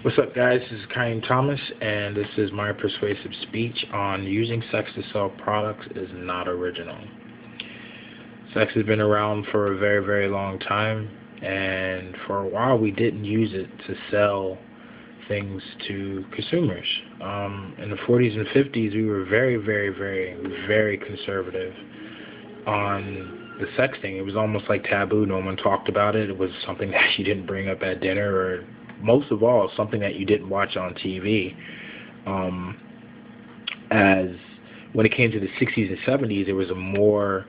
What's up, guys? This is Kaim Thomas, and this is my persuasive speech on using sex to sell products is not original. Sex has been around for a very, very long time, and for a while we didn't use it to sell things to consumers. In the 40s and 50s, we were very, very, very, very conservative on the sex thing. It was almost like taboo. No one talked about it. It was something that you didn't bring up at dinner, or most of all, something that you didn't watch on TV. As when it came to the 60s and 70s, there was a more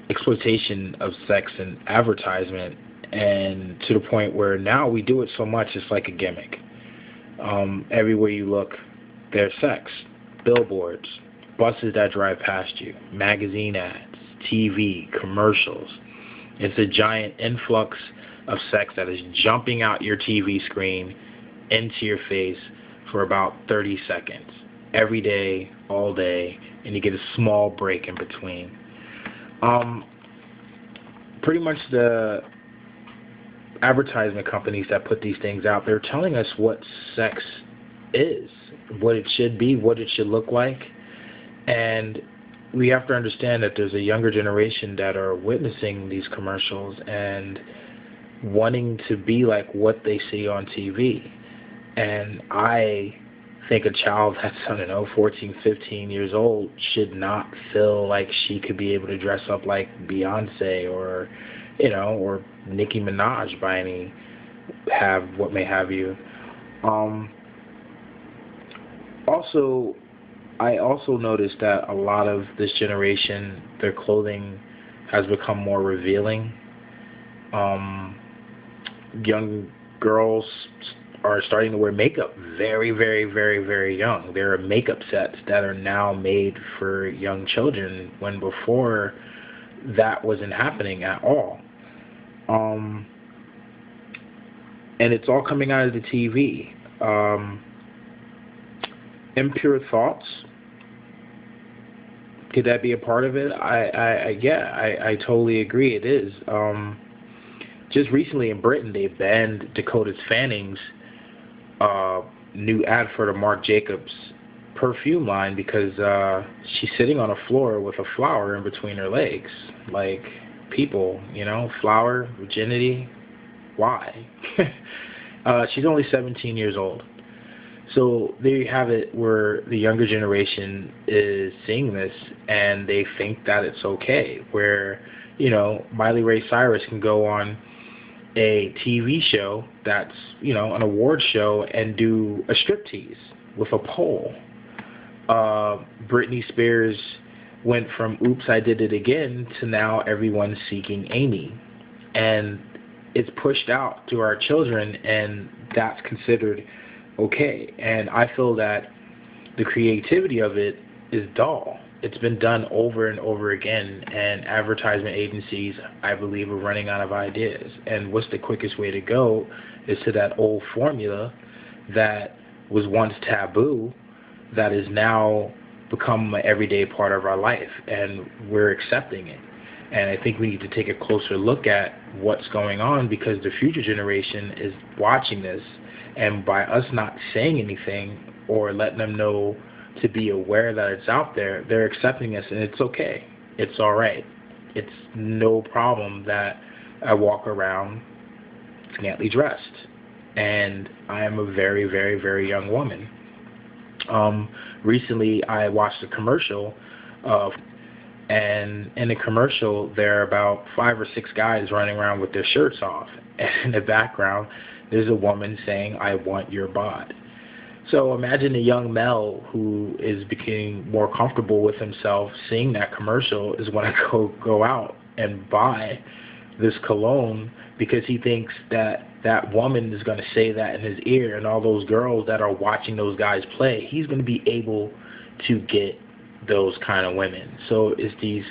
exploitation of sex and advertisement, and to the point where now we do it so much it's like a gimmick. Everywhere you look, there's sex. Billboards, buses that drive past you, magazine ads, TV, commercials. It's a giant influx of sex that is jumping out your TV screen into your face for about 30 seconds. Every day, all day, and you get a small break in between. Pretty much the advertisement companies that put these things out, they're telling us what sex is, what it should be, what it should look like. And we have to understand that there's a younger generation that are witnessing these commercials and wanting to be like what they see on TV. And I think a child that's, 14, 15 years old should not feel like she could be able to dress up like Beyonce or, or Nicki Minaj by any what may have you. I also noticed that a lot of this generation, their clothing has become more revealing. Young girls are starting to wear makeup very, very, very, very young. There are makeup sets that are now made for young children when before that wasn't happening at all. And it's all coming out of the TV. Impure thoughts, could that be a part of it? I totally agree it is. Just recently in Britain, they banned Dakota Fanning's new ad for the Marc Jacobs perfume line because she's sitting on a floor with a flower in between her legs. Like, people, flower, virginity, why? She's only 17 years old. So there you have it, where the younger generation is seeing this and they think that it's okay. Where, Miley Ray Cyrus can go on a TV show that's, an award show and do a striptease with a pole. Britney Spears went from "Oops, I Did It Again" to now everyone's seeking Amy. And it's pushed out to our children, and that's considered okay. And I feel that the creativity of it is dull. It's been done over and over again, and advertisement agencies, I believe, are running out of ideas. And what's the quickest way to go is to that old formula that was once taboo that is now become an everyday part of our life, and we're accepting it. And I think we need to take a closer look at what's going on, because the future generation is watching this, and by us not saying anything or letting them know to be aware that it's out there, they're accepting us, and it's okay. It's all right. It's no problem that I walk around scantily dressed, and I am a very, very, very young woman. Recently, I watched a commercial, and in the commercial, there are about 5 or 6 guys running around with their shirts off, and in the background, there's a woman saying, "I want your bod." So imagine a young male who is becoming more comfortable with himself seeing that commercial is going to go out and buy this cologne because he thinks that that woman is going to say that in his ear, and all those girls that are watching those guys play, he's going to be able to get those kind of women. So it's these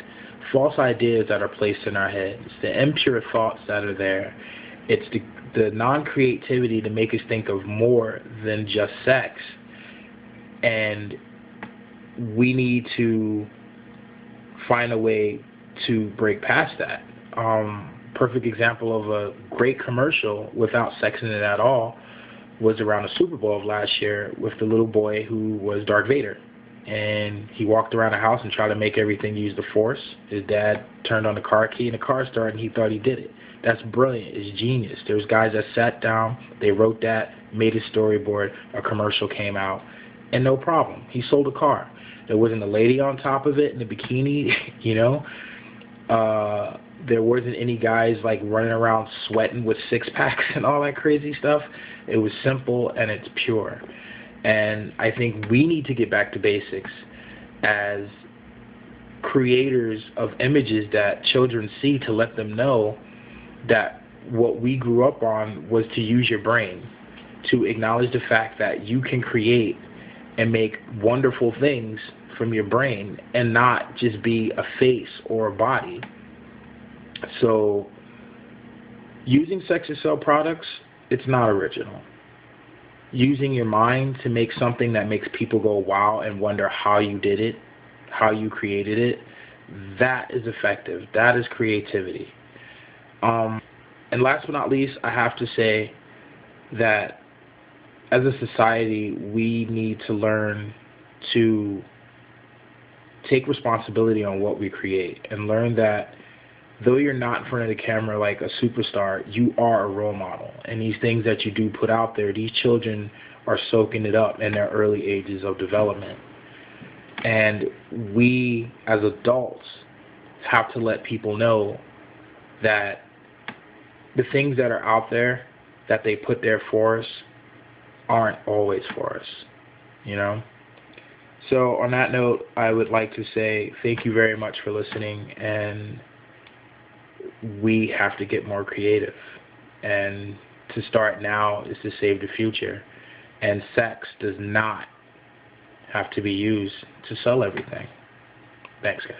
false ideas that are placed in our heads, the impure thoughts that are there. It's the non-creativity to make us think of more than just sex. And we need to find a way to break past that. Perfect example of a great commercial without sex in it at all was around the Super Bowl of last year with the little boy who was Darth Vader. And he walked around the house and tried to make everything use the Force. His dad turned on the car key and the car started and he thought he did it. That's brilliant. It's genius. There's guys that sat down, they wrote that, made a storyboard, a commercial came out, and no problem. He sold a car. There wasn't a lady on top of it in a bikini, you know. There wasn't any guys like running around sweating with six packs and all that crazy stuff. It was simple and it's pure. And I think we need to get back to basics as creators of images that children see, to let them know that what we grew up on was to use your brain, to acknowledge the fact that you can create and make wonderful things from your brain and not just be a face or a body. So using sex to sell products, it's not original. Using your mind to make something that makes people go wow and wonder how you did it, how you created it, that is effective. That is creativity. And last but not least, I have to say that as a society, we need to learn to take responsibility on what we create and learn that though you're not in front of the camera like a superstar, you are a role model. And these things that you do put out there, these children are soaking it up in their early ages of development. And we, as adults, have to let people know that the things that are out there that they put there for us aren't always for us, you know? So on that note, I would like to say thank you very much for listening, and we have to get more creative. And to start now is to save the future. And sex does not have to be used to sell everything. Thanks, guys.